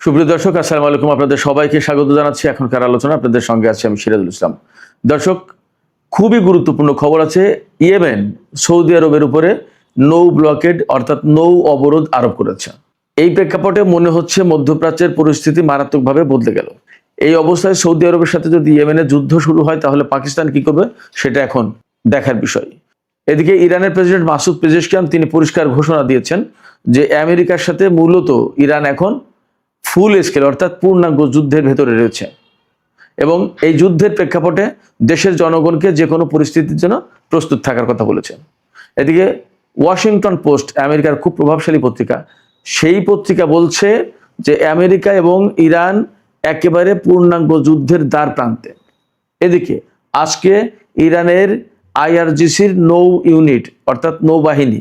সুপ্রিয় দর্শক, আসসালামু আলাইকুম। আপনাদের সবাইকে স্বাগত জানাচ্ছি এখনকার আলোচনা। আপনাদের সঙ্গে আছি আমি সিরাজুল ইসলাম। দর্শক, খুবই গুরুত্বপূর্ণ খবর আছে। ইয়েমেন সৌদি আরবের উপরে নৌ ব্লকেড অর্থাৎ নৌ অবরোধ আরোপ করেছে। এই প্রেক্ষাপটে মনে হচ্ছে মধ্যপ্রাচ্যের পরিস্থিতি মারাত্মকভাবে বদলে গেল। এই অবস্থায় সৌদি আরবের সাথে যদি ইয়েমেনের যুদ্ধ শুরু হয় তাহলে পাকিস্তান কি করবে সেটা এখন দেখার বিষয়। এদিকে ইরানের প্রেসিডেন্ট মাসুদ পেজেশকিয়ান তিনি পরিষ্কার ঘোষণা দিয়েছেন যে আমেরিকার সাথে মূলত ইরান এখন ফুল স্কেল অর্থাৎ পূর্ণাঙ্গ যুদ্ধের ভেতরে রয়েছে এবং এই যুদ্ধের প্রেক্ষাপটে দেশের জনগণকে যে কোনো পরিস্থিতির জন্য প্রস্তুত থাকার কথা বলেছে। এদিকে ওয়াশিংটন পোস্ট, আমেরিকার খুব প্রভাবশালী পত্রিকা, সেই পত্রিকা বলছে যে আমেরিকা এবং ইরান একেবারে পূর্ণাঙ্গ যুদ্ধের দ্বার প্রান্তে। এদিকে আজকে ইরানের আইআরজিসির নৌ ইউনিট অর্থাৎ নৌবাহিনী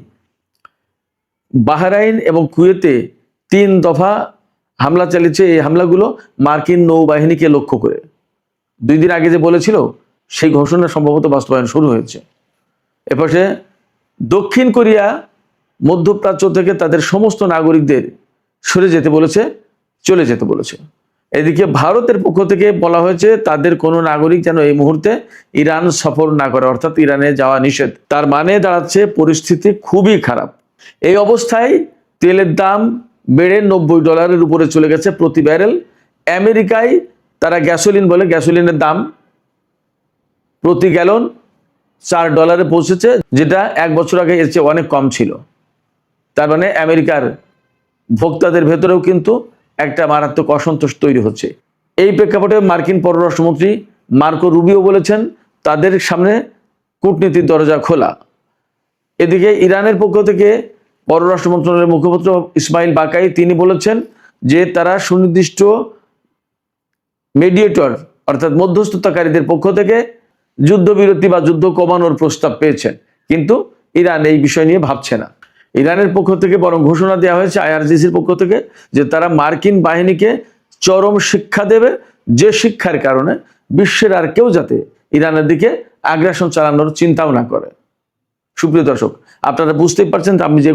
বাহরাইন এবং কুয়েতে 3 দফা হামলা চালিয়েছে। এই হামলাগুলো মার্কিন নৌবাহিনীকে লক্ষ্য করে। 2 দিন আগে যে বলেছিল সেই ঘোষণা সম্ভবত বাস্তবায়ন শুরু হয়েছে। এপাশে দক্ষিণ কোরিয়া মধ্যপ্রাচ্য থেকে তাদের সমস্ত নাগরিকদের সরে যেতে বলেছে, চলে যেতে বলেছে। এদিকে ভারতের পক্ষ থেকে বলা হয়েছে তাদের কোনো নাগরিক যেন এই মুহূর্তে ইরান সফর না করে, অর্থাৎ ইরানে যাওয়া নিষেধ। তার মানে দাঁড়াচ্ছে পরিস্থিতি খুবই খারাপ। এই অবস্থায় তেলের দাম বেড়ে $90 উপরে চলে গেছে প্রতি ব্যারেল। আমেরিকায় তারা গ্যাসোলিন বলে, গ্যাসোলিনের দাম প্রতি গ্যালন $4 পৌঁছেছে, যেটা 1 বছর আগে এর চেয়ে অনেক কম ছিল। তার মানে আমেরিকার ভোক্তাদের ভেতরেও কিন্তু একটা মারাত্মক অসন্তোষ তৈরি হচ্ছে। এই প্রেক্ষাপটে মার্কিন পররাষ্ট্রমন্ত্রী মার্কো রুবিও বলেছেন তাদের সামনে কূটনীতির দরজা খোলা। এদিকে ইরানের পক্ষ থেকে পররাষ্ট্র মন্ত্রণালয়ের মুখপাত্র ইসমাইল বাকাই তিনি বলেছেন যে তারা সুনির্দিষ্ট মিডিয়েটর অর্থাৎ মধ্যস্থতাকারীদের পক্ষ থেকে যুদ্ধবিরতি বা যুদ্ধ কমানোর প্রস্তাব পেয়েছেন, কিন্তু ইরান এই বিষয় নিয়ে ভাবছে না। ইরানের পক্ষ থেকে বরং ঘোষণা দেওয়া হয়েছে আইআরজিসির পক্ষ থেকে যে তারা মার্কিন বাহিনীকে চরম শিক্ষা দেবে, যে শিক্ষার কারণে বিশ্বের আর কেউ যাতে ইরানের দিকে আগ্রাসন চালানোর চিন্তাও না করে। সুপ্রিয় দর্শক, আপনারা বুঝতেই পারছেন আমি যে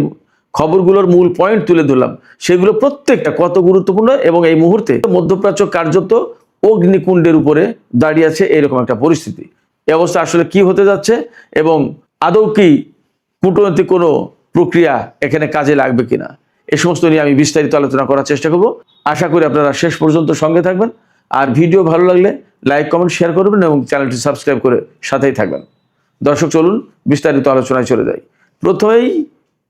খবরগুলোর মূল পয়েন্ট তুলে ধরলাম সেগুলো প্রত্যেকটা কত গুরুত্বপূর্ণ এবং এই মুহূর্তে মধ্যপ্রাচ্য কার্যত অগ্নিকুণ্ডের উপরে দাঁড়িয়ে আছে এরকম একটা পরিস্থিতি। এই অবস্থা আসলে কি হতে যাচ্ছে এবং আদৌ কি কূটনৈতিক কোনো প্রক্রিয়া এখানে কাজে লাগবে কিনা, এ সমস্ত নিয়ে আমি বিস্তারিত আলোচনা করার চেষ্টা করব। আশা করি আপনারা শেষ পর্যন্ত সঙ্গে থাকবেন। আর ভিডিও ভালো লাগলে লাইক, কমেন্ট, শেয়ার করবেন এবং চ্যানেলটি সাবস্ক্রাইব করে সাথেই থাকবেন। দর্শক, চলুন বিস্তারিত আলোচনায় চলে যাই। প্রথমেই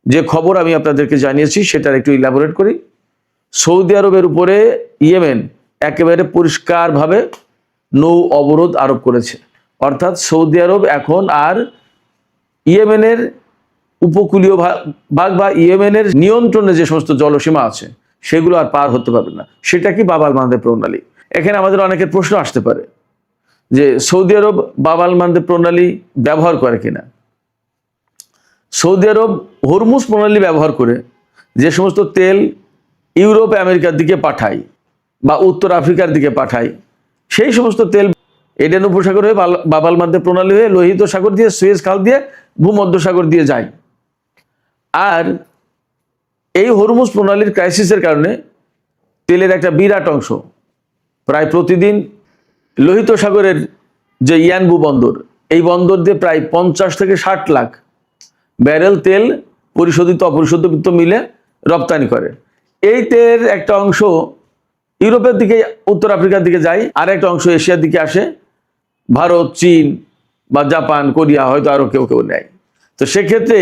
যে খবর আমি আপনাদেরকে জানিয়েছি সেটার একটু ইলাবোরেট করি। সৌদি আরবের উপরে ইয়েমেন একেবারে পরিষ্কারভাবে নৌ অবরোধ আরোপ করেছে, অর্থাৎ সৌদি আরব এখন আর ইয়েমেনের উপকূলীয় ভাগ বা ইয়েমেনের নিয়ন্ত্রণে যে সমস্ত জলসীমা আছে সেগুলো আর পার হতে পারবে না। সেটা কি বাব আল মানদেব প্রণালী। এখানে আমাদের অনেকের প্রশ্ন আসতে পারে যে সৌদি আরব বাব আল মানদেব প্রণালী ব্যবহার করে কিনা। সৌদি আরব হরমুজ প্রণালী ব্যবহার করে যে সমস্ত তেল ইউরোপ আমেরিকার দিকে পাঠায় বা উত্তর আফ্রিকার দিকে পাঠায়, সেই সমস্ত তেল এডেন উপসাগর হয়ে বাব আল মানদেব প্রণালী হয়ে লোহিত সাগর দিয়ে, সুয়েজ খাল দিয়ে, ভূমধ্যসাগর দিয়ে যায়। আর এই হরমুজ প্রণালীর ক্রাইসিসের কারণে তেলের একটা বিরাট অংশ প্রায় প্রতিদিন লোহিত সাগরের যে ইয়ানবু বন্দর, এই বন্দর দিয়ে প্রায় 50 থেকে 60 লাখ ব্যারেল তেল পরিশোধিত অপরিশোধিত মিলে রপ্তানি করে। এই তেলের একটা অংশ ইউরোপের দিকে, উত্তর আফ্রিকার দিকে যায়, আর একটা অংশ এশিয়ার দিকে আসে। ভারত, চীন বা জাপান, কোরিয়া হয়তো আরও কেউ কেউ নেয়। তো সেক্ষেত্রে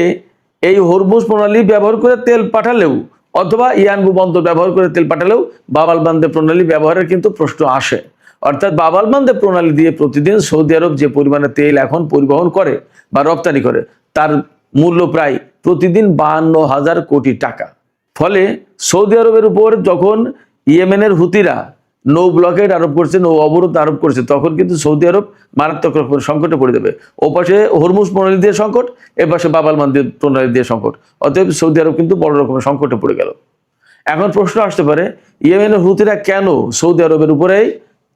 এই হরমুজ প্রণালী ব্যবহার করে তেল পাঠালেও অথবা ইয়ানবু বন্দর ব্যবহার করে তেল পাঠালেও বাব আল মানদেব প্রণালী ব্যবহারের কিন্তু প্রশ্ন আসে। অর্থাৎ বাব আল মানদেব প্রণালী দিয়ে প্রতিদিন সৌদি আরব যে পরিমাণে তেল এখন পরিবহন করে বা রপ্তানি করে তার মূল্য প্রায় প্রতিদিন 52,000 কোটি টাকা। ফলে সৌদি আরবের উপর যখন ইয়েমেনের হুতিরা নৌ ব্লকেড আরোপ করছে, নৌ অবরোধ আরোপ করছে, তখন কিন্তু সৌদি আরব মারাত্মক রকমের সংকটে পড়ে যাবে। ও পাশে হরমুজ প্রণালী দিয়ে সংকট, এ পাশে বাব আল মানদেব প্রণালী দিয়ে সংকট। অতএব সৌদি আরব কিন্তু বড় রকমের সংকটে পড়ে গেল। এখন প্রশ্ন আসতে পারে ইয়েমেনের হুতিরা কেন সৌদি আরবের উপরে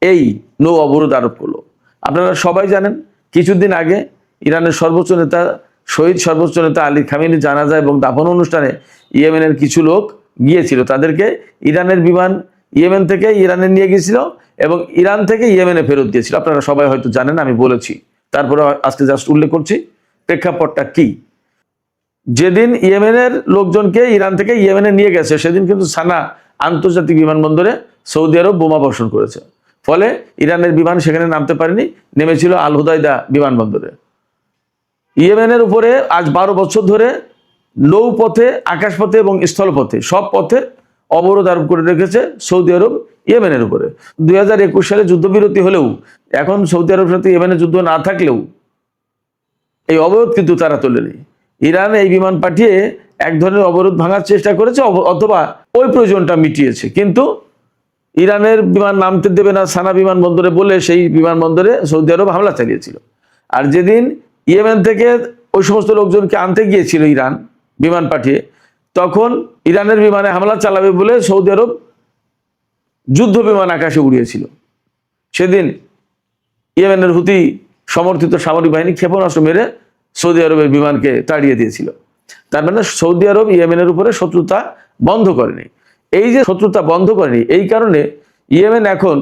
এই নৌ অবরোধ আরোপ করলো। আপনারা সবাই জানেন কিছুদিন আগে ইরানের সর্বোচ্চ নেতা শহীদ সর্বোচ্চ নেতা আলী খামেনি জানাজা এবং দাফন অনুষ্ঠানে ইয়েমেনের কিছু লোক গিয়েছিল। তাদেরকে ইরানের বিমান ইয়েমেন থেকে ইরানে নিয়ে গিয়েছিল এবং ইরান থেকে ইয়েমেনে ফেরত দিয়েছিল। আপনারা সবাই হয়তো জানেন, আমি বলেছি, তারপরে আজকে জাস্ট উল্লেখ করছি প্রেক্ষাপটটা কি। যেদিন ইয়েমেনের লোকজনকে ইরান থেকে ইয়েমেনে নিয়ে গেছে, সেদিন কিন্তু সানা আন্তর্জাতিক বিমানবন্দরে সৌদি আরব বোমা বর্ষণ করেছে। ফলে ইরানের বিমান সেখানে নামতে পারেনি, নেমেছিল আল হুদাইদা বিমানবন্দরে। ইয়েমেনের উপরে আজ 12 বছর ধরে নৌপথে, আকাশপথে এবং স্থলপথে সব পথে অবরোধ আরোপ করে রেখেছে সৌদি আরব ইয়েমেনের উপরে। 2021 সালে যুদ্ধবিরতি হলেও এখন সৌদি আরবের সাথে ইয়েমেনের যুদ্ধ না থাকলেও এই অবরোধ কিন্তু তারা তোলেনি। ইরান এই বিমান পাঠিয়ে এক ধরনের অবরোধ ভাঙার চেষ্টা করেছে অথবা ওই প্রয়োজনটা মিটিয়েছে, কিন্তু ইরানের বিমান নামতে দেবে না সানা বিমানবন্দরে বলে সেই বিমানবন্দরে সৌদি আরব হামলা চালিয়েছিল। আর যেদিন ইয়েমেন থেকে ওই সমস্ত লোকজনকে আনতে গিয়েছিল ইরান বিমান পাঠিয়ে, তখন ইরানের বিমানে হামলা চালাবে বলে সৌদি আরব যুদ্ধ বিমান আকাশে উড়িয়েছিল। সেদিন ইয়েমেনের হুতি সমর্থিত সামরিক বাহিনী ক্ষেপণাস্ত্র মেরে সৌদি আরবের বিমানকে তাড়িয়ে দিয়েছিল। তার মানে সৌদি আরব ইয়েমেনের উপরে শত্রুতা বন্ধ করেনি। এই যে শত্রুতা বন্ধ করেনি, এই কারণে ইয়েমেন এখন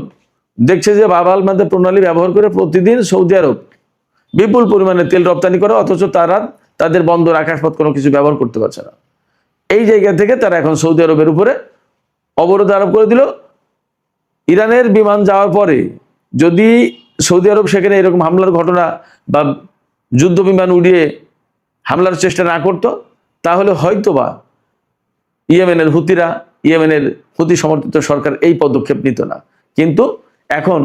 দেখছে যে বাব আল মানদেব প্রণালী ব্যবহার করে প্রতিদিন সৌদি আরব বিপুল পরিমাণে তেল রপ্তানি করে, অথচ তারা তাদের বন্দর, আকাশপথ কোনো কিছু ব্যবহার করতে পারছে না। এই জায়গা থেকে তারা এখন সৌদি আরবের উপরে অবরোধ আরোপ করে দিল। ইরানের বিমান যাওয়ার পরে যদি সৌদি আরব সেখানে এরকম হামলার ঘটনা বা যুদ্ধ বিমান উড়িয়ে হামলার চেষ্টা না করতো, তাহলে হয়তোবা ইয়েমেনের হুতি সমর্থিত সরকার এই পদক্ষেপ নিত না। কিন্তু এখন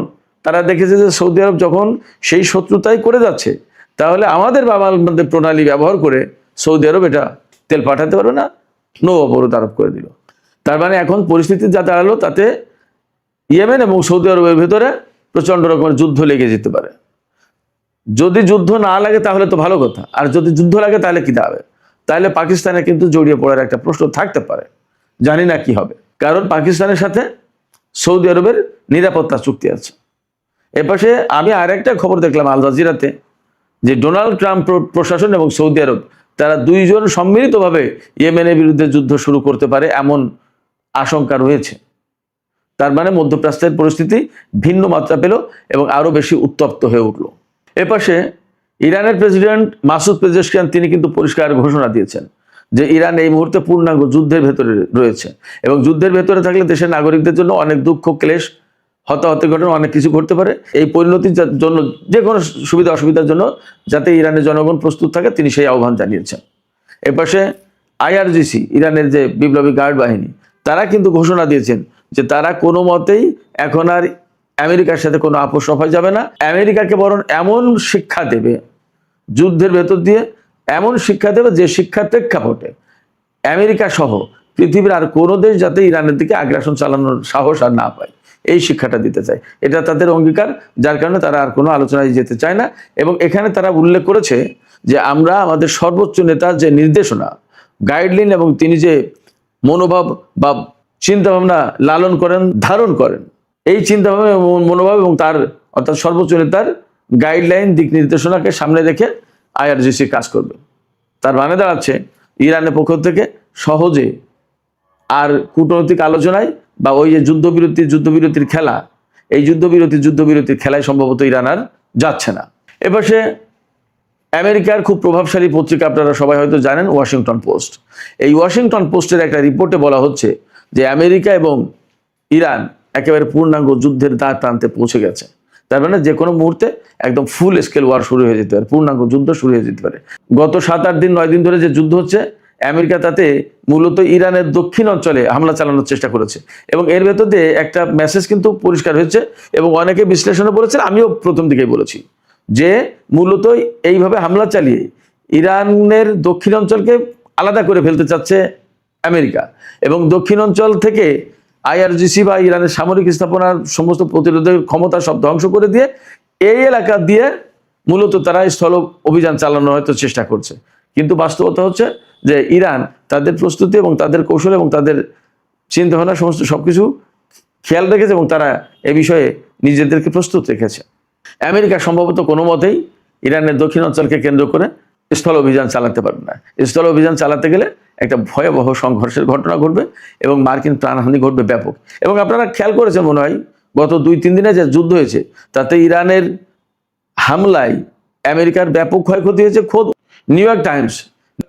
তারা দেখেছে যে সৌদি আরব যখন সেই শত্রুতাই করে যাচ্ছে, তাহলে আমাদের বাব আল মানদেব প্রণালী ব্যবহার করে সৌদি আরব এটা তেল পাঠাতে পারবে না, নৌ অবরোধ আরোপ করে দিল। তার মানে এখন পরিস্থিতি যা দাঁড়ালো, তাতে ইয়েমেন এবং সৌদি আরবের ভেতরে প্রচন্ড রকমের যুদ্ধ লেগে যেতে পারে। যদি যুদ্ধ না লাগে তাহলে তো ভালো কথা, আর যদি যুদ্ধ লাগে তাহলে কি দাঁড়াবে? তাহলে পাকিস্তানে কিন্তু জড়িয়ে পড়ার একটা প্রশ্ন থাকতে পারে, জানি না কি হবে। কারণ পাকিস্তানের সাথে সৌদি আরবের নিরাপত্তা চুক্তি আছে। এপাশে আমি আরেকটা খবর দেখলাম আল জাজিরাতে, যে ডোনাল্ড ট্রাম্প প্রশাসন এবং সৌদি আরব তারা দুইজন সম্মিলিতভাবে ইয়েমেনের বিরুদ্ধে যুদ্ধ শুরু করতে পারে এমন আশঙ্কা রয়েছে। তার মানে মধ্যপ্রাচ্যের পরিস্থিতি ভিন্ন মাত্রা পেল এবং আরো বেশি উত্তপ্ত হয়ে উঠল। এপাশে ইরানের প্রেসিডেন্ট মাসুদ পেজেশকিয়ান তিনি কিন্তু পরিষ্কার ঘোষণা দিয়েছেন যে ইরান এই মুহূর্তে পূর্ণাঙ্গ যুদ্ধের ভেতরে রয়েছে এবং যুদ্ধের ভেতরে থাকলে দেশের নাগরিকদের জন্য অনেক দুঃখ, ক্লেশ, হতাহতের ঘটনা অনেক কিছু ঘটতে পারে। এই পরিণতির জন্য, যে কোনো সুবিধা অসুবিধার জন্য যাতে ইরানের জনগণ প্রস্তুত থাকে, তিনি সেই আহ্বান জানিয়েছেন। এপাশে IRGC, ইরানের যে বিপ্লবী গার্ড বাহিনী, তারা কিন্তু ঘোষণা দিয়েছেন যে তারা কোনো মতেই এখন আর আমেরিকার সাথে কোনো আপোষ রফায় যাবে না। আমেরিকাকে বরং এমন শিক্ষা দেবে, যুদ্ধের ভেতর দিয়ে এমন শিক্ষা দেবে যে শিক্ষার প্রেক্ষাপটে আমেরিকা সহ পৃথিবীর আর কোনো দেশ যাতে ইরানের দিকে আগ্রাসন চালানোর সাহস আর না পায়, এই শিক্ষাটা দিতে চায়। এটা তাদের অঙ্গীকার, যার কারণে তারা আর কোনো আলোচনায় যেতে চায় না। এবং এখানে তারা উল্লেখ করেছে যে আমরা আমাদের সর্বোচ্চ নেতার যে নির্দেশনা, গাইডলাইন এবং তিনি যে মনোভাব বা চিন্তাভাবনা লালন করেন, ধারণ করেন, এই চিন্তাভাবনা এবং মনোভাব এবং তার অর্থাৎ সর্বোচ্চ নেতার গাইডলাইন, দিক নির্দেশনাকে সামনে রেখে IRGC কাজ করবে। তার মানে দাঁড়াচ্ছে ইরানের পক্ষ থেকে সহজে আর কূটনৈতিক আলোচনায় বা ওই যে যুদ্ধবিরতির খেলা, এই যুদ্ধবিরতির খেলায় সম্ভবত ইরান আর যাচ্ছে না। এপাশে আমেরিকার খুব প্রভাবশালী পত্রিকা, আপনারা সবাই হয়তো জানেন, ওয়াশিংটন পোস্ট। এই ওয়াশিংটন পোস্টের একটা রিপোর্টে বলা হচ্ছে যে আমেরিকা এবং ইরান একেবারে পূর্ণাঙ্গ যুদ্ধের দ্বার প্রান্তে পৌঁছে গেছে। তার মানে যে কোনো মুহূর্তে একদম ফুল স্কেল ওয়ার শুরু হয়ে যেতে পারে, পূর্ণাঙ্গ যুদ্ধ শুরু হয়ে যেতে পারে। গত 7-8 দিন 9 দিন ধরে যে যুদ্ধ হচ্ছে, আমেরিকা তাতে মূলত ইরানের দক্ষিণ অঞ্চলে হামলা চালানোর চেষ্টা করেছে এবং এর ভেতর দিয়ে একটা মেসেজ কিন্তু পরিষ্কার হয়েছে এবং অনেকে বিশ্লেষণে বলেছেন, আমিও প্রথম দিকেই বলেছি, যে মূলত এইভাবে হামলা চালিয়ে ইরানের দক্ষিণ অঞ্চলকে আলাদা করে ফেলতে চাচ্ছে আমেরিকা এবং দক্ষিণ অঞ্চল থেকে IRGC বা ইরানের সামরিক স্থাপনার সমস্ত প্রতিরোধের ক্ষমতা সব ধ্বংস করে দিয়ে এই এলাকা দিয়ে মূলত তারা স্থল অভিযান চালানোর হয়তো চেষ্টা করছে। কিন্তু বাস্তবতা হচ্ছে যে ইরান তাদের প্রস্তুতি এবং তাদের কৌশল এবং তাদের চিন্তাভাবনা সমস্ত সবকিছু খেয়াল রেখেছে এবং তারা এ বিষয়ে নিজেদেরকে প্রস্তুত রেখেছে। আমেরিকা সম্ভবত কোনো মতেই ইরানের দক্ষিণ অঞ্চলকে কেন্দ্র করে স্থল অভিযান চালাতে পারবে না। স্থল অভিযান চালাতে গেলে একটা ভয়াবহ সংঘর্ষের ঘটনা ঘটবে এবং মার্কিন প্রাণহানি ঘটবে ব্যাপক। এবং আপনারা খেয়াল করেছেন মনে হয় গত 2-3 দিনে যে যুদ্ধ হয়েছে তাতে ইরানের হামলায় আমেরিকার ব্যাপক ক্ষয়ক্ষতি হয়েছে। খোদ নিউ ইয়র্ক টাইমস,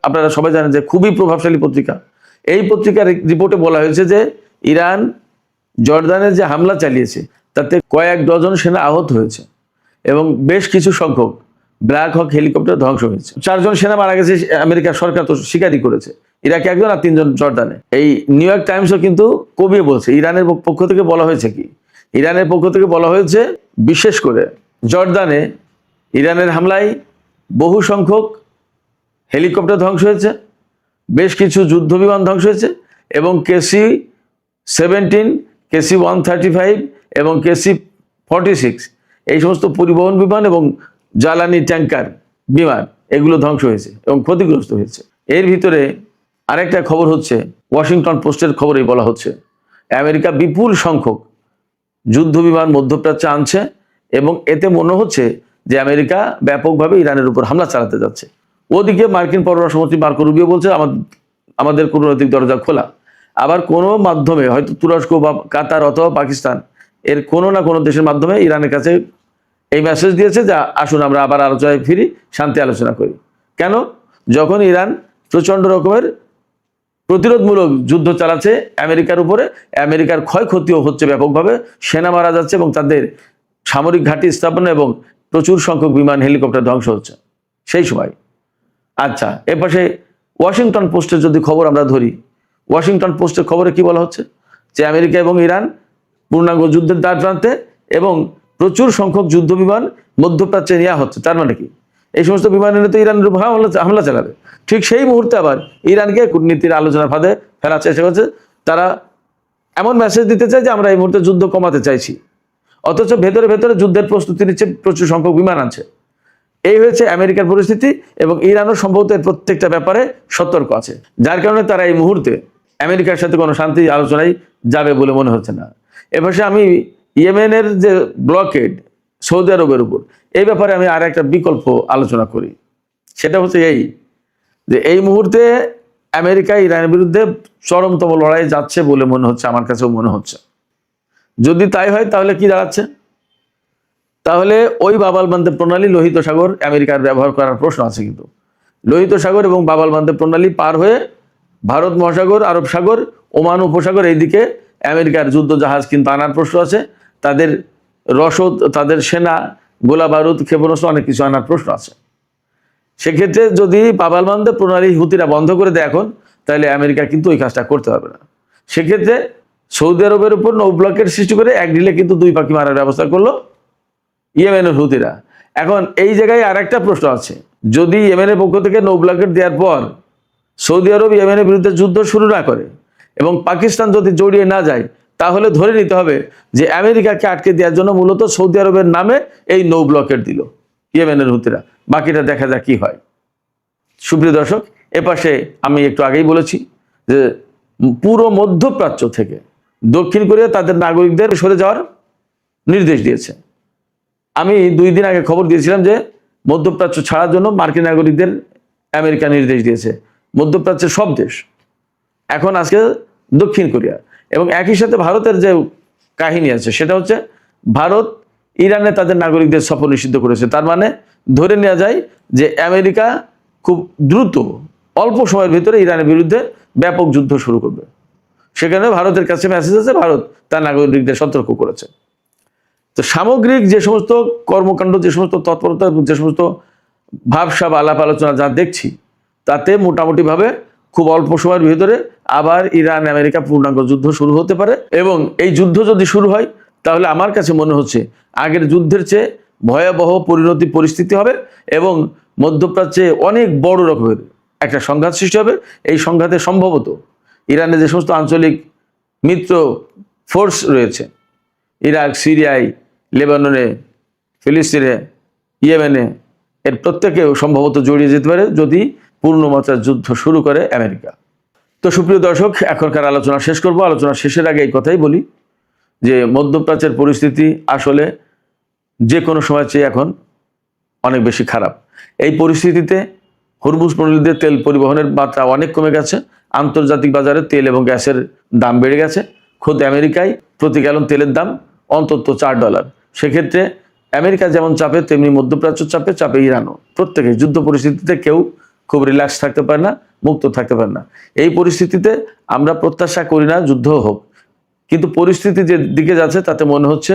আপনারা সবাই জানেন যে খুবই প্রভাবশালী পত্রিকা, এই পত্রিকার রিপোর্টে বলা হয়েছে যে ইরান জর্দানের যে হামলা চালিয়েছে তাতে কয়েক ডজন সেনা আহত হয়েছে এবং বেশ কিছু সংখ্যক ব্ল্যাক হক হেলিকপ্টার ধ্বংস হয়েছে। 4 জন সেনা মারা গেছে, আমেরিকার সরকার তো স্বীকারই করেছে। ইরাকে 1 জন আর 3 জন জর্দানে। এই নিউ ইয়র্ক টাইমসও কিন্তু কবিয়ে বলছে। ইরানের পক্ষ থেকে বলা হয়েছে কি, ইরানের পক্ষ থেকে বলা হয়েছে বিশেষ করে জর্দানে ইরানের হামলায় বহু সংখ্যক হেলিকপ্টার ধ্বংস হয়েছে, বেশ কিছু যুদ্ধ বিমান ধ্বংস হয়েছে এবং KC-17, KC-135 এবং KC-46 এই সমস্ত পরিবহন বিমান এবং জ্বালানি ট্যাঙ্কার বিমান এগুলো ধ্বংস হয়েছে এবং ক্ষতিগ্রস্ত হয়েছে। এর ভিতরে আরেকটা খবর হচ্ছে, ওয়াশিংটন পোস্টের খবরেই বলা হচ্ছে আমেরিকা বিপুল সংখ্যক যুদ্ধ বিমান মধ্যপ্রাচ্যে আনছে এবং এতে মনে হচ্ছে যে আমেরিকা ব্যাপকভাবে ইরানের উপর হামলা চালাতে যাচ্ছে। ওদিকে মার্কিন পররাষ্ট্রমন্ত্রী মার্কো রুবিও বলছে আমাদের কূটনৈতিক দরজা খোলা। আবার কোনো মাধ্যমে হয়তো তুরস্ক বা কাতার অথবা পাকিস্তান এর কোনো না কোনো দেশের মাধ্যমে ইরানের কাছে এই মেসেজ দিয়েছে যে আসুন আমরা আবার আলোচনায় ফিরি, শান্তি আলোচনা করি। কেন? যখন ইরান প্রচণ্ড রকমের প্রতিরোধমূলক যুদ্ধ চালাচ্ছে আমেরিকার উপরে, আমেরিকার ক্ষয়ক্ষতিও হচ্ছে ব্যাপকভাবে, সেনা মারা যাচ্ছে এবং তাদের সামরিক ঘাঁটি স্থাপনা এবং প্রচুর সংখ্যক বিমান হেলিকপ্টার ধ্বংস হচ্ছে সেই সময়। আচ্ছা, এপাশে ওয়াশিংটন পোস্টের যদি খবর আমরা ধরি, ওয়াশিংটন পোস্টের খবরে কি বলা হচ্ছে যে আমেরিকা এবং ইরান পূর্ণাঙ্গ যুদ্ধের দ্বার প্রান্তে এবং প্রচুর সংখ্যক যুদ্ধ বিমান মধ্যপ্রাচ্যে নেওয়া হচ্ছে। তার মানে কি এই সমস্ত বিমান এনে তো ইরানের উপর হামলা চালাবে। ঠিক সেই মুহূর্তে আবার ইরানকে কূটনীতির আলোচনার ফাঁদে ফেলার চেষ্টা করছে। তারা এমন মেসেজ দিতে চায় যে আমরা এই মুহূর্তে যুদ্ধ কমাতে চাইছি, অথচ ভেতরে ভেতরে যুদ্ধের প্রস্তুতি নিচ্ছে, প্রচুর সংখ্যক বিমান আনছে। এই হয়েছে আমেরিকার পরিস্থিতি এবং ইরানও সম্ভবত এর প্রত্যেকটা ব্যাপারে সতর্ক আছে, যার কারণে তারা এই মুহূর্তে আমেরিকার সাথে কোনো শান্তি আলোচনায় যাবে বলে মনে হচ্ছে না। এপাশে আমি ইয়েমেনের যে ব্লকেড সৌদি আরবের উপর, এই ব্যাপারে আমি আর একটা বিকল্প আলোচনা করি। সেটা হচ্ছে এই যে এই মুহূর্তে আমেরিকা ইরানের বিরুদ্ধে চরমতম লড়াই যাচ্ছে বলে মনে হচ্ছে, আমার কাছেও মনে হচ্ছে। যদি তাই হয় তাহলে কি দাঁড়াচ্ছে? তাহলে ওই বাব আল মানদেব প্রণালী, লোহিত সাগর আমেরিকার ব্যবহার করার প্রশ্ন আছে। কিন্তু লোহিত সাগর এবং বাব আল মানদেব প্রণালী পার হয়ে ভারত মহাসাগর, আরব সাগর, ওমান উপসাগর এইদিকে আমেরিকার যুদ্ধ জাহাজ কিন্তু আনার প্রশ্ন আছে। তাদের রসদ, তাদের সেনা, গোলা বারুদ, ক্ষেপণাস্ত্র অনেক কিছু আনার প্রশ্ন আছে। সেক্ষেত্রে যদি বাব আল মানদেব প্রণালী হুতিরা বন্ধ করে দেয় এখন, তাহলে আমেরিকা কিন্তু ওই কাজটা করতে পারবে না। সেক্ষেত্রে সৌদি আরবের উপর নৌ ব্লকের সৃষ্টি করে এক ঢিলে কিন্তু 2 পাখি মারার ব্যবস্থা করলো ইয়েমেনের হুতিরা। এখন এই জায়গায় আর একটা প্রশ্ন আছে, যদি ইয়েমেনের পক্ষ থেকে নৌ ব্লকেট দেওয়ার পর সৌদি আরব ইয়েমেনের বিরুদ্ধে যুদ্ধ শুরু না করে এবং পাকিস্তান যদি জড়িয়ে না যায়, তাহলে ধরে নিতে হবে যে আমেরিকাকে আটকে দেওয়ার জন্য মূলত সৌদি আরবের নামে এই নৌ ব্লকেট দিল ইয়েমেনের হুতিরা। বাকিটা দেখা যাক কি হয়। সুপ্রিয় দর্শক, এপাশে আমি একটু আগেই বলেছি যে পুরো মধ্যপ্রাচ্য থেকে দক্ষিণ কোরিয়া তাদের নাগরিকদের সরে যাওয়ার নির্দেশ দিয়েছে। আমি 2 দিন আগে খবর দিয়েছিলাম যে মধ্যপ্রাচ্য ছাড়ার জন্য মার্কিন নাগরিকদের আমেরিকা নির্দেশ দিয়েছে, মধ্যপ্রাচ্যের সব দেশ। এখন আজকে দক্ষিণ কোরিয়া এবং একই সাথে ভারতের যে কাহিনী আছে সেটা হচ্ছে ভারত ইরানে তাদের নাগরিকদের সফর নিষিদ্ধ করেছে। তার মানে ধরে নেওয়া যায় যে আমেরিকা খুব দ্রুত অল্প সময়ের ভিতরে ইরানের বিরুদ্ধে ব্যাপক যুদ্ধ শুরু করবে। সেখানে ভারতের কাছে মেসেজ আছে, ভারত তার নাগরিকদের সতর্ক করেছে। তো সামগ্রিক যে সমস্ত কর্মকাণ্ড, যে সমস্ত তৎপরতা, যে সমস্ত ভাবসাব আলাপ আলোচনা যা দেখছি, তাতে মোটামুটিভাবে খুব অল্প সময়ের ভিতরে আবার ইরান আমেরিকা পূর্ণাঙ্গ যুদ্ধ শুরু হতে পারে। এবং এই যুদ্ধ যদি শুরু হয় তাহলে আমার কাছে মনে হচ্ছে আগের যুদ্ধের চেয়ে ভয়াবহ পরিস্থিতি হবে এবং মধ্যপ্রাচ্যে অনেক বড় রকমের একটা সংঘাত সৃষ্টি হবে। এই সংঘাতে সম্ভবত ইরানের যে সমস্ত আঞ্চলিক মিত্র ফোর্স রয়েছে, ইরাক, সিরিয়ায়, লেবাননে, ফিলিস্তিনে, ইয়েমেনে, এর প্রত্যেকেও সম্ভবত জড়িয়ে যেতে পারে যদি পূর্ণমাত্রার যুদ্ধ শুরু করে আমেরিকা। তো সুপ্রিয় দর্শক, এখনকার আলোচনা শেষ করব। আলোচনা শেষের আগে এই কথাই বলি যে মধ্যপ্রাচ্যের পরিস্থিতি আসলে যে কোনো সময় চেয়ে এখন অনেক বেশি খারাপ। এই পরিস্থিতিতে হরমুজ প্রণালীতে তেল পরিবহনের মাত্রা অনেক কমে গেছে, আন্তর্জাতিক বাজারে তেল এবং গ্যাসের দাম বেড়ে গেছে। খোদ আমেরিকায় প্রতি গ্যালন তেলের দাম অন্তত $4। সেক্ষেত্রে আমেরিকা যেমন চাপে, তেমনি মধ্যপ্রাচ্য চাপে ইরানও। প্রত্যেকে যুদ্ধ পরিস্থিতিতে কেউ খুব রিল্যাক্স থাকতে পারে না, মুক্ত থাকতে পারে না। এই পরিস্থিতিতে আমরা প্রত্যাশা করি না যুদ্ধ হোক, কিন্তু পরিস্থিতি যে দিকে যাচ্ছে তাতে মনে হচ্ছে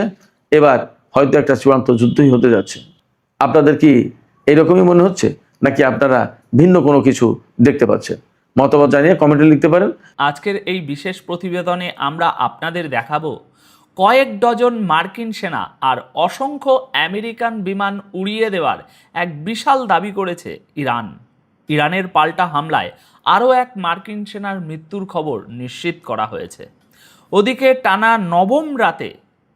এবার হয়তো একটা চূড়ান্ত যুদ্ধই হতে যাচ্ছে। আপনাদের কি এরকমই মনে হচ্ছে, নাকি আপনারা ভিন্ন কোনো কিছু দেখতে পাচ্ছেন? মতামত জানিয়ে কমেন্টে লিখতে পারেন। আজকের এই বিশেষ প্রতিবেদনে আমরা আপনাদের দেখাবো কয়েক ডজন মার্কিন সেনা আর অসংখ্য আমেরিকান বিমান উড়িয়ে দেওয়ার এক বিশাল দাবি করেছে ইরান। ইরানের পাল্টা হামলায় আরও এক মার্কিন সেনার মৃত্যুর খবর নিশ্চিত করা হয়েছে। ওদিকে টানা নবম রাতে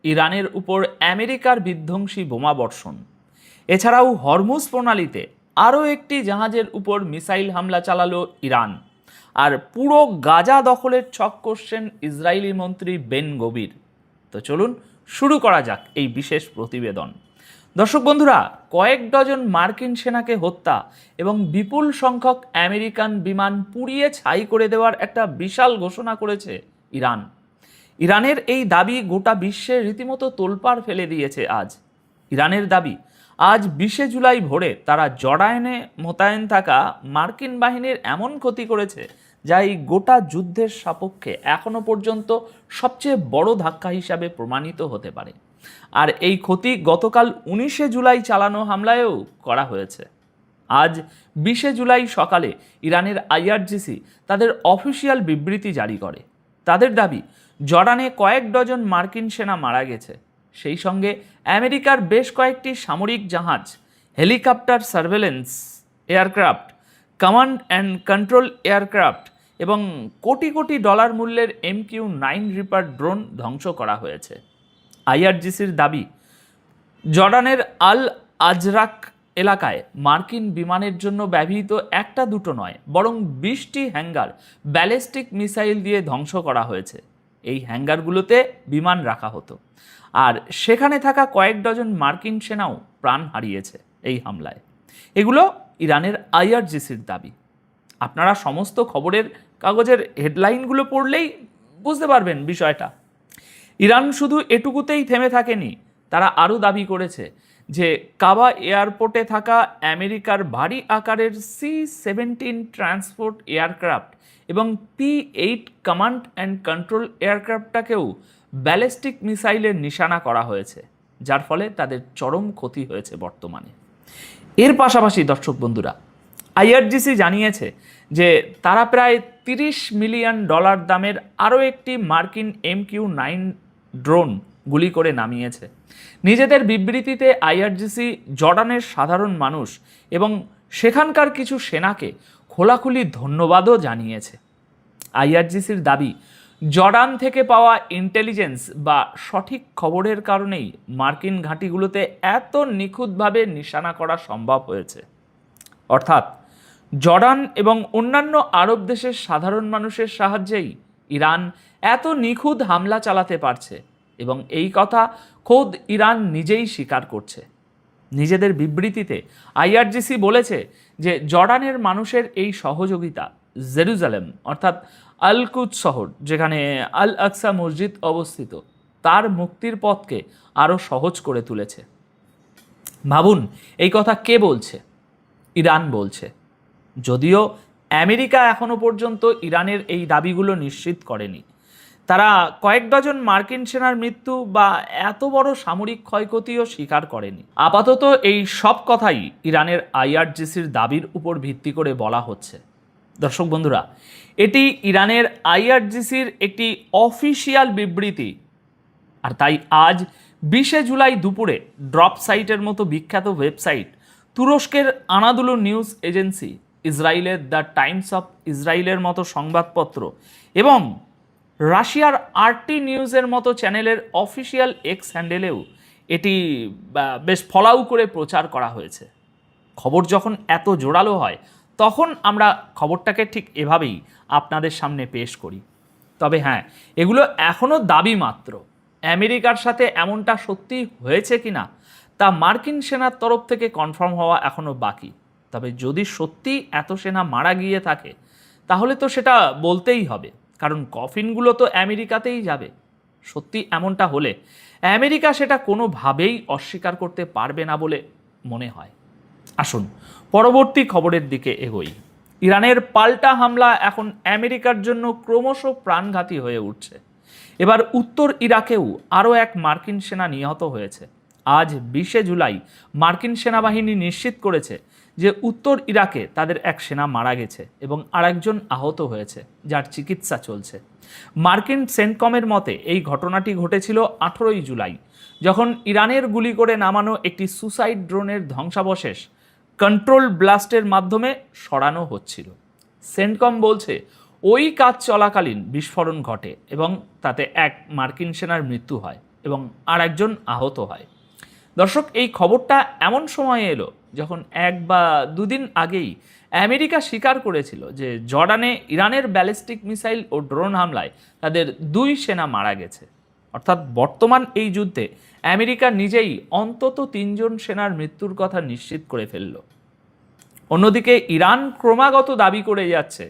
ইরানের উপর আমেরিকার বিধ্বংসী বোমা বর্ষণ। এছাড়াও হরমুজ প্রণালীতে আরও একটি জাহাজের উপর মিসাইল হামলা চালালো ইরান। আর পুরো গাজা দখলের ছক কষছেন ইসরায়েলি মন্ত্রী বেন গভির। তো চলুন শুরু করা যাক এই বিশেষ প্রতিবেদন। দর্শক বন্ধুরা, কয়েক ডজন মার্কিন সেনাকে হত্যা এবং বিপুল সংখ্যক আমেরিকান বিমান পুড়িয়ে ছাই করে দেওয়ার একটা বিশাল ঘোষণা করেছে ইরান। ইরানের এই দাবি গোটা বিশ্বে রীতিমতো তোলপাড় ফেলে দিয়েছে আজ। ইরানের দাবি, আজ 20 জুলাই ভোরে তারা জর্ডানে মোতায়েন থাকা মার্কিন বাহিনীর এমন ক্ষতি করেছে যা এই গোটা যুদ্ধের সাপেক্ষে এখনো পর্যন্ত সবচেয়ে বড় ধাক্কা হিসাবে প্রমাণিত হতে পারে। আর এই ক্ষতি গতকাল 19 জুলাই চালানো হামলায়ও করা হয়েছে। আজ 20 জুলাই সকালে ইরানের আইআরজিসি তাদের অফিসিয়াল বিবৃতি জারি করে। তাদের দাবি, জর্ডানে কয়েক ডজন মার্কিন সেনা মারা গেছে। সেই সঙ্গে আমেরিকার বেশ কয়েকটি সামরিক জাহাজ, helicopter, surveillance aircraft, command and control aircraft এবং কোটি কোটি ডলার মূল্যের MQ-9 রিপার ড্রোন ধ্বংস করা হয়েছে। আইআরজিসির দাবি, জর্ডানের আল আজরাক এলাকায় মার্কিন বিমানের জন্য ব্যবহৃত একটা দুটো নয়, বরং 20টি হ্যাঙ্গার ব্যালিস্টিক মিসাইল দিয়ে ধ্বংস করা হয়েছে। এই হ্যাঙ্গারগুলোতে বিমান রাখা হতো, আর সেখানে থাকা কয়েক ডজন মার্কিন সেনাও প্রাণ হারিয়েছে এই হামলায়। এগুলো ইরানের আইআরজিসির দাবি। আপনারা সমস্ত খবরের কাগজের হেডলাইনগুলো পড়লেই বুঝতে পারবেন বিষয়টা। ইরান শুধু এটুকুতেই থেমে থাকেনি, তারা আরও দাবি করেছে যে কাবা এয়ারপোর্টে থাকা আমেরিকার ভারী আকারের C-17 ট্রান্সপোর্ট এয়ারক্রাফট এবং P-8 কমান্ড অ্যান্ড কন্ট্রোল এয়ারক্রাফটটাকেও ব্যালিস্টিক মিসাইলের নিশানা করা হয়েছে, যার ফলে তাদের চরম ক্ষতি হয়েছে বর্তমানে। এর পাশাপাশি দর্শক বন্ধুরা, আইআরজিসি জানিয়েছে যে তারা প্রায় $30 মিলিয়ন দামের আরও একটি মার্কিন MQ-9 ড্রোন গুলি করে নামিয়েছে। নিজেদের বিবৃতিতে আইআরজিসি জর্ডানের সাধারণ মানুষ এবং সেখানকার কিছু সেনাকে খোলাখুলি ধন্যবাদও জানিয়েছে। আইআরজিসির দাবি, জর্ডান থেকে পাওয়া ইন্টেলিজেন্স বা সঠিক খবরের কারণেই মার্কিন ঘাঁটিগুলোতে এত নিখুঁতভাবে নিশানা করা সম্ভব হয়েছে। অর্থাৎ জর্ডান এবং অন্যান্য আরব দেশের সাধারণ মানুষের সাহায্যেই ইরান এত নিখুঁত হামলা চালাতে পারছে, এবং এই কথা খোদ ইরান নিজেই স্বীকার করছে। নিজেদের বিবৃতিতে আইআরজিসি বলেছে যে জর্ডানের মানুষের এই সহযোগিতা জেরুজালেম অর্থাৎ আল কুদস শহর, যেখানে আল আকসা মসজিদ অবস্থিত, তার মুক্তির পথকে আরও সহজ করে তুলেছে। ভাবুন, এই কথা কে বলছে? ইরান বলছে। যদিও আমেরিকা এখনো পর্যন্ত ইরানের এই দাবিগুলো নিশ্চিত করেনি। তারা কয়েক ডজন মার্কিন সেনার মৃত্যু বা এত বড় সামরিক ক্ষয়ক্ষতিও স্বীকার করেনি। আপাতত এই সব কথাই ইরানের আইআরজিসির দাবির উপর ভিত্তি করে বলা হচ্ছে। দর্শক বন্ধুরা, এটি ইরানের আইআরজিসির একটি অফিসিয়াল বিবৃতি। আর তাই আজ 20 জুলাই দুপুরে ড্রপ সাইটের মতো বিখ্যাত ওয়েবসাইট, তুরস্কের আনাদুলু নিউজ এজেন্সি, ইসরায়েলের দ্য টাইমস অফ ইসরায়েলের মতো সংবাদপত্র এবং রাশিয়ার RT নিউজের মতো চ্যানেলের অফিসিয়াল এক্স হ্যান্ডেলেও এটি বেশ ফলাও করে প্রচার করা হয়েছে। খবর যখন এত জোরালো হয়, তখন আমরা খবরটাকে ঠিক এভাবেই আপনাদের সামনে পেশ করি। তবে হ্যাঁ, এগুলো এখনও দাবি মাত্র। আমেরিকার সাথে এমনটা সত্যি হয়েছে কিনা তা মার্কিন সেনার তরফ থেকে কনফার্ম হওয়া এখনও বাকি। তবে যদি সত্যি এত সেনা মারা গিয়ে থাকে তাহলে তো সেটা বলতেই হবে, কারণ কফিনগুলো তো আমেরিকাতেই যাবে। সত্যি এমনটা হলে আমেরিকা সেটা কোনোভাবেই অস্বীকার করতে পারবে না বলে মনে হয়। আসুন পরবর্তী খবরের দিকে এগোই। ইরানের পাল্টা হামলা এখন আমেরিকার জন্য ক্রমশ প্রাণঘাতী হয়ে উঠছে। এবার উত্তর ইরাকেও আরও এক মার্কিন সেনা নিহত হয়েছে। আজ 20 জুলাই মার্কিন সেনাবাহিনী নিশ্চিত করেছে যে উত্তর ইরাকে তাদের এক সেনা মারা গেছে এবং আরেকজন আহত হয়েছে, যার চিকিৎসা চলছে। মার্কিন সেন্টকমের মতে এই ঘটনাটি ঘটেছিল 18 জুলাই, যখন ইরানের গুলি করে নামানো একটি সুসাইড ড্রোনের ধ্বংসাবশেষ কন্ট্রোল ব্লাস্টের মাধ্যমে সরানো হচ্ছিল। সেন্টকম বলছে ওই কাজ চলাকালীন বিস্ফোরণ ঘটে এবং তাতে এক মার্কিন সেনার মৃত্যু হয় এবং আর একজন আহত হয়। দর্শক, এই খবরটা এমন সময়ে এলো যখন 1 বা 2 দিন আগেই আমেরিকা স্বীকার করেছিল যে জর্ডানে ইরানের ব্যালিস্টিক মিসাইল ও ড্রোন হামলায় তাদের 2 সেনা মারা গেছে। অর্থাৎ বর্তমান এই যুদ্ধে আমেরিকা নিজেই অন্তত 3 জন সেনার মৃত্যুর কথা নিশ্চিত করে ফেলল। অন্যদিকে ইরান ক্রমাগত দাবি করে যাচ্ছে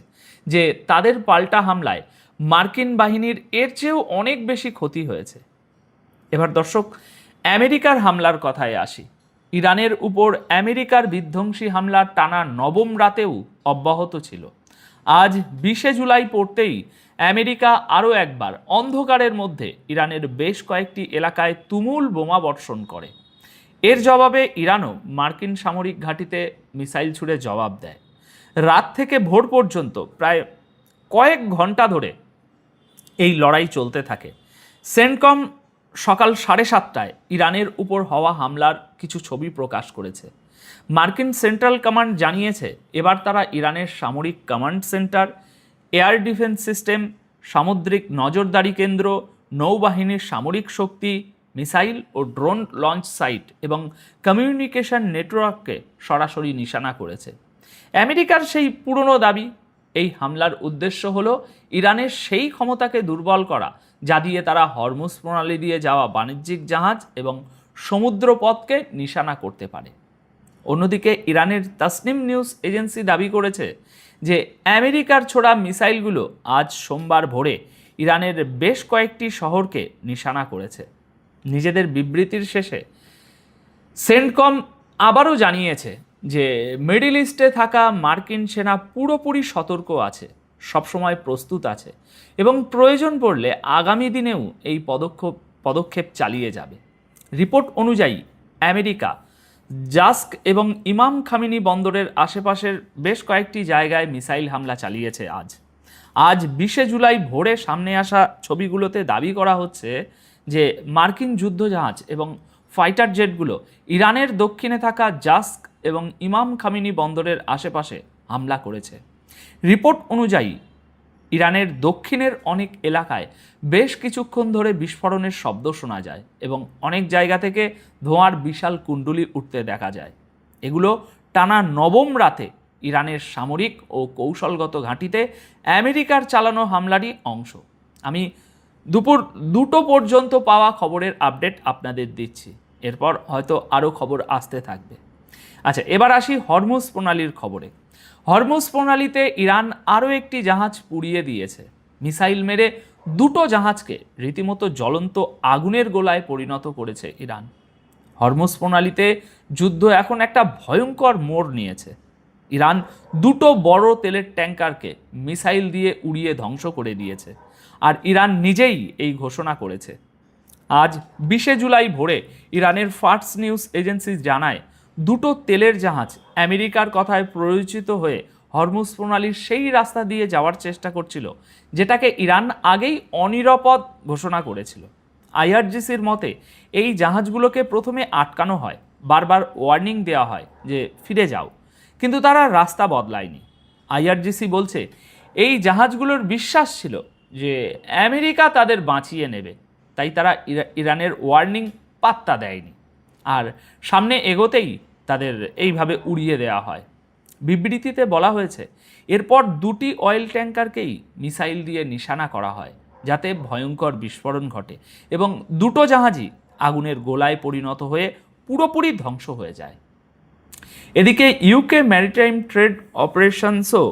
যে তাদের পাল্টা হামলায় মার্কিন বাহিনীর এর চেয়েও অনেক বেশি ক্ষতি হয়েছে। এবার দর্শক, আমেরিকার হামলার কথায় আসি। ইরানের উপর আমেরিকার বিধ্বংসী হামলা টানা 9ম রাতেও অব্যাহত ছিল। আজ 20 জুলাই পড়তেই আমেরিকা আরও একবার অন্ধকারের মধ্যে ইরানের বেশ কয়েকটি এলাকায় তুমুল বোমা বর্ষণ করে। এর জবাবে ইরানও মার্কিন সামরিক ঘাঁটিতে মিসাইল ছুড়ে জবাব দেয়। রাত থেকে ভোর পর্যন্ত প্রায় কয়েক ঘন্টা ধরে এই লড়াই চলতে থাকে। সেন্টকম সকাল 7:30টায় ইরানের উপর হওয়া হামলার কিছু ছবি প্রকাশ করেছে। মার্কিন সেন্ট্রাল কমান্ড জানিয়েছে এবার তারা ইরানের সামরিক command centre, air defence system, সামুদ্রিক নজরদারি কেন্দ্র, নৌবাহিনীর সামরিক শক্তি, মিসাইল ও ড্রোন লঞ্চ সাইট এবং কমিউনিকেশন নেটওয়ার্ককে সরাসরি নিশানা করেছে। আমেরিকার সেই পুরনো দাবি, এই হামলার উদ্দেশ্য হলো ইরানের সেই ক্ষমতাকে দুর্বল করা যা দিয়ে তারা হরমুজ প্রণালী দিয়ে যাওয়া বাণিজ্যিক জাহাজ এবং সমুদ্রপথকে নিশানা করতে পারে। অন্যদিকে ইরানের তাসনিম নিউজ এজেন্সি দাবি করেছে যে আমেরিকার ছোড়া মিসাইলগুলো আজ সোমবার ভোরে ইরানের বেশ কয়েকটি শহরকে নিশানা করেছে। নিজেদের বিবৃতির শেষে সেন্টকম আবারও জানিয়েছে যে মিডল ইস্টে থাকা মার্কিন সেনা পুরোপুরি সতর্ক আছে, সবসময় প্রস্তুত আছে এবং প্রয়োজন পড়লে আগামী দিনেও এই পদক্ষেপ চালিয়ে যাবে। রিপোর্ট অনুযায়ী আমেরিকা জাস্ক এবং ইমাম খামিনি বন্দরের আশেপাশের বেশ কয়েকটি জায়গায় মিসাইল হামলা চালিয়েছে। আজ 20 জুলাই ভোরে সামনে আসা ছবিগুলোতে দাবি করা হচ্ছে যে মার্কিন যুদ্ধজাহাজ এবং ফাইটার জেটগুলো ইরানের দক্ষিণে থাকা জাস্ক এবং ইমাম খামিনি বন্দরের আশেপাশে হামলা করেছে। রিপোর্ট অনুযায়ী ইরানের দক্ষিণের অনেক এলাকায় বেশ কিছুক্ষণ ধরে বিস্ফোরণের শব্দ শোনা যায় এবং অনেক জায়গা থেকে ধোঁয়ার বিশাল কুণ্ডলী উঠতে দেখা যায়। এগুলো টানা 9ম রাতে ইরানের সামরিক ও কৌশলগত ঘাঁটিতে আমেরিকার চালানো হামলারই অংশ। আমি দুপুর 2টো পর্যন্ত পাওয়া খবরের আপডেট আপনাদের দিচ্ছি, এরপর হয়তো আরও খবর আসতে থাকবে। আচ্ছা, এবার আসি হরমুজ প্রণালীর খবরে। হরমুজ প্রণালীতে ইরান আরও একটি জাহাজ পুড়িয়ে দিয়েছে। মিসাইল মেরে 2টো জাহাজকে রীতিমতো জ্বলন্ত আগুনের গোলায় পরিণত করেছে ইরান। হরমুজ প্রণালীতে যুদ্ধ এখন একটা ভয়ঙ্কর মোড় নিয়েছে। ইরান 2টো বড় তেলের ট্যাঙ্কারকে মিসাইল দিয়ে উড়িয়ে ধ্বংস করে দিয়েছে, আর ইরান নিজেই এই ঘোষণা করেছে। আজ 20 জুলাই ভোরে ইরানের ফার্স নিউজ এজেন্সি জানায় 2টো তেলের জাহাজ আমেরিকার কথায় প্ররোচিত হয়ে হরমুজ প্রণালীর সেই রাস্তা দিয়ে যাওয়ার চেষ্টা করছিল যেটাকে ইরান আগেই অনিরাপদ ঘোষণা করেছিল। আইআরজিসির মতে এই জাহাজগুলোকে প্রথমে আটকানো হয়, বারবার ওয়ার্নিং দেওয়া হয় যে ফিরে যাও, কিন্তু তারা রাস্তা বদলায়নি। আইআরজিসি বলছে এই জাহাজগুলোর বিশ্বাস ছিল যে আমেরিকা তাদের বাঁচিয়ে নেবে, তাই তারা ইরানের ওয়ার্নিং পাত্তা দেয়নি, আর সামনে এগোতেই তাদের এইভাবে উড়িয়ে দেওয়া হয়। বিবৃতিতে বলা হয়েছে এরপর 2টি অয়েল ট্যাঙ্কারকেই মিসাইল দিয়ে নিশানা করা হয় যাতে ভয়ঙ্কর বিস্ফোরণ ঘটে এবং 2টো জাহাজই আগুনের গোলায় পরিণত হয়ে পুরোপুরি ধ্বংস হয়ে যায়। এদিকে ইউকে ম্যারিটাইম ট্রেড অপারেশনসও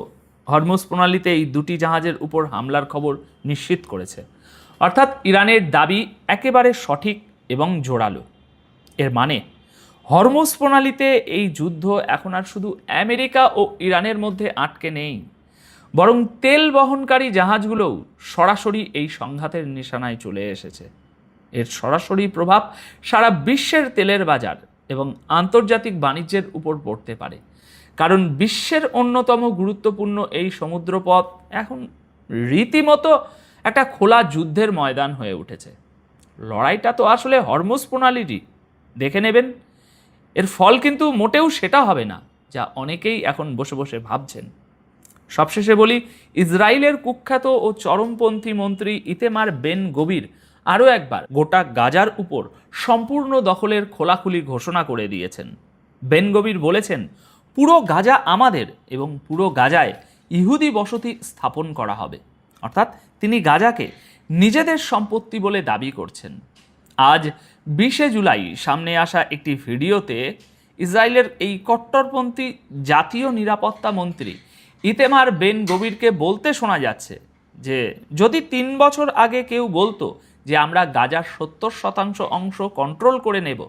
হরমুজ প্রণালীতে এই দুটি জাহাজের উপর হামলার খবর নিশ্চিত করেছে। অর্থাৎ ইরানের দাবি একেবারে সঠিক এবং জোরালো। এর মানে হরমুজ প্রণালীতে এই যুদ্ধ এখন আর শুধু আমেরিকা ও ইরানের মধ্যে আটকে নেই, বরং তেল বহনকারী জাহাজগুলোও সরাসরি এই সংঘাতের নিশানায় চলে এসেছে। এর সরাসরি প্রভাব সারা বিশ্বের তেলের বাজার এবং আন্তর্জাতিক বাণিজ্যের উপর পড়তে পারে, কারণ বিশ্বের অন্যতম গুরুত্বপূর্ণ এই সমুদ্রপথ এখন রীতিমতো একটা খোলা যুদ্ধের ময়দান হয়ে উঠেছে। লড়াইটা তো আসলে হরমুজ প্রণালীরই, দেখে নেবেন। এর ফল কিন্তু মোটেও সেটা হবে না যা অনেকেই এখন বসে বসে ভাবছেন। সবশেষে বলি, ইসরায়েলের কুখ্যাত ও চরমপন্থী মন্ত্রী ইতেমার বেন গবির আরও একবার গোটা গাজার উপর সম্পূর্ণ দখলের খোলাখুলি ঘোষণা করে দিয়েছেন। বেন গবির বলেছেন, পুরো গাজা আমাদের এবং পুরো গাজায় ইহুদি বসতি স্থাপন করা হবে। অর্থাৎ তিনি গাজাকে নিজেদের সম্পত্তি বলে দাবি করছেন। আজ 20শে জুলাই সামনে আসা একটি ভিডিওতে ইসরায়েলের এই কট্টরপন্থী জাতীয় নিরাপত্তা মন্ত্রী ইতেমার বেন গবিরকে বলতে শোনা যাচ্ছে যে যদি 3 বছর আগে কেউ বলতো যে আমরা গাজার 70% অংশ কন্ট্রোল করে নেব,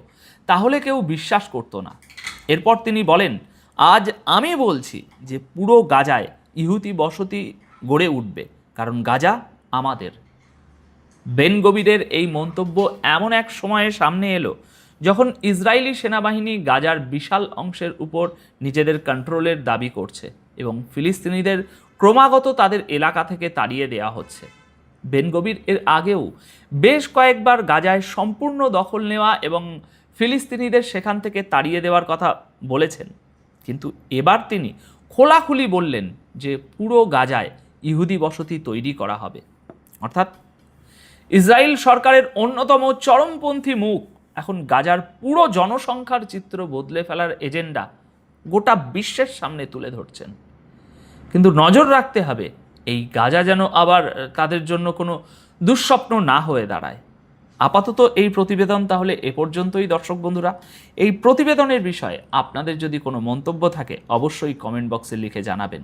তাহলে কেউ বিশ্বাস করতো না। এরপর তিনি বলেন, আজ আমি বলছি যে পুরো গাজায় ইহুদি বসতি গড়ে উঠবে, কারণ গাজা আমাদের। বেন গবিরের এই মন্তব্য এমন এক সময়ে সামনে এলো যখন ইসরায়েলি সেনাবাহিনী গাজার বিশাল অংশের উপর নিজেদের কন্ট্রোলের দাবি করছে এবং ফিলিস্তিনিদের ক্রমাগত তাদের এলাকা থেকে তাড়িয়ে দেওয়া হচ্ছে। বেন গবির এর আগেও বেশ কয়েকবার গাজায় সম্পূর্ণ দখল নেওয়া এবং ফিলিস্তিনিদের সেখান থেকে তাড়িয়ে দেওয়ার কথা বলেছেন, কিন্তু এবার তিনি খোলাখুলি বললেন যে পুরো গাজায় ইহুদি বসতি তৈরি করা হবে। অর্থাৎ ইসরায়েল সরকারের অন্যতম চরমপন্থী মুখ এখন গাজার পুরো জনসংখ্যার চিত্র বদলে ফেলার এজেন্ডা গোটা বিশ্বের সামনে তুলে ধরছেন। কিন্তু নজর রাখতে হবে এই গাজা যেন আবার তাদের জন্য কোনো দুঃস্বপ্ন না হয়ে দাঁড়ায়। আপাতত এই প্রতিবেদন তাহলে এ পর্যন্তই। দর্শক বন্ধুরা, এই প্রতিবেদনের বিষয়ে আপনাদের যদি কোনো মন্তব্য থাকে অবশ্যই কমেন্ট বক্সে লিখে জানাবেন।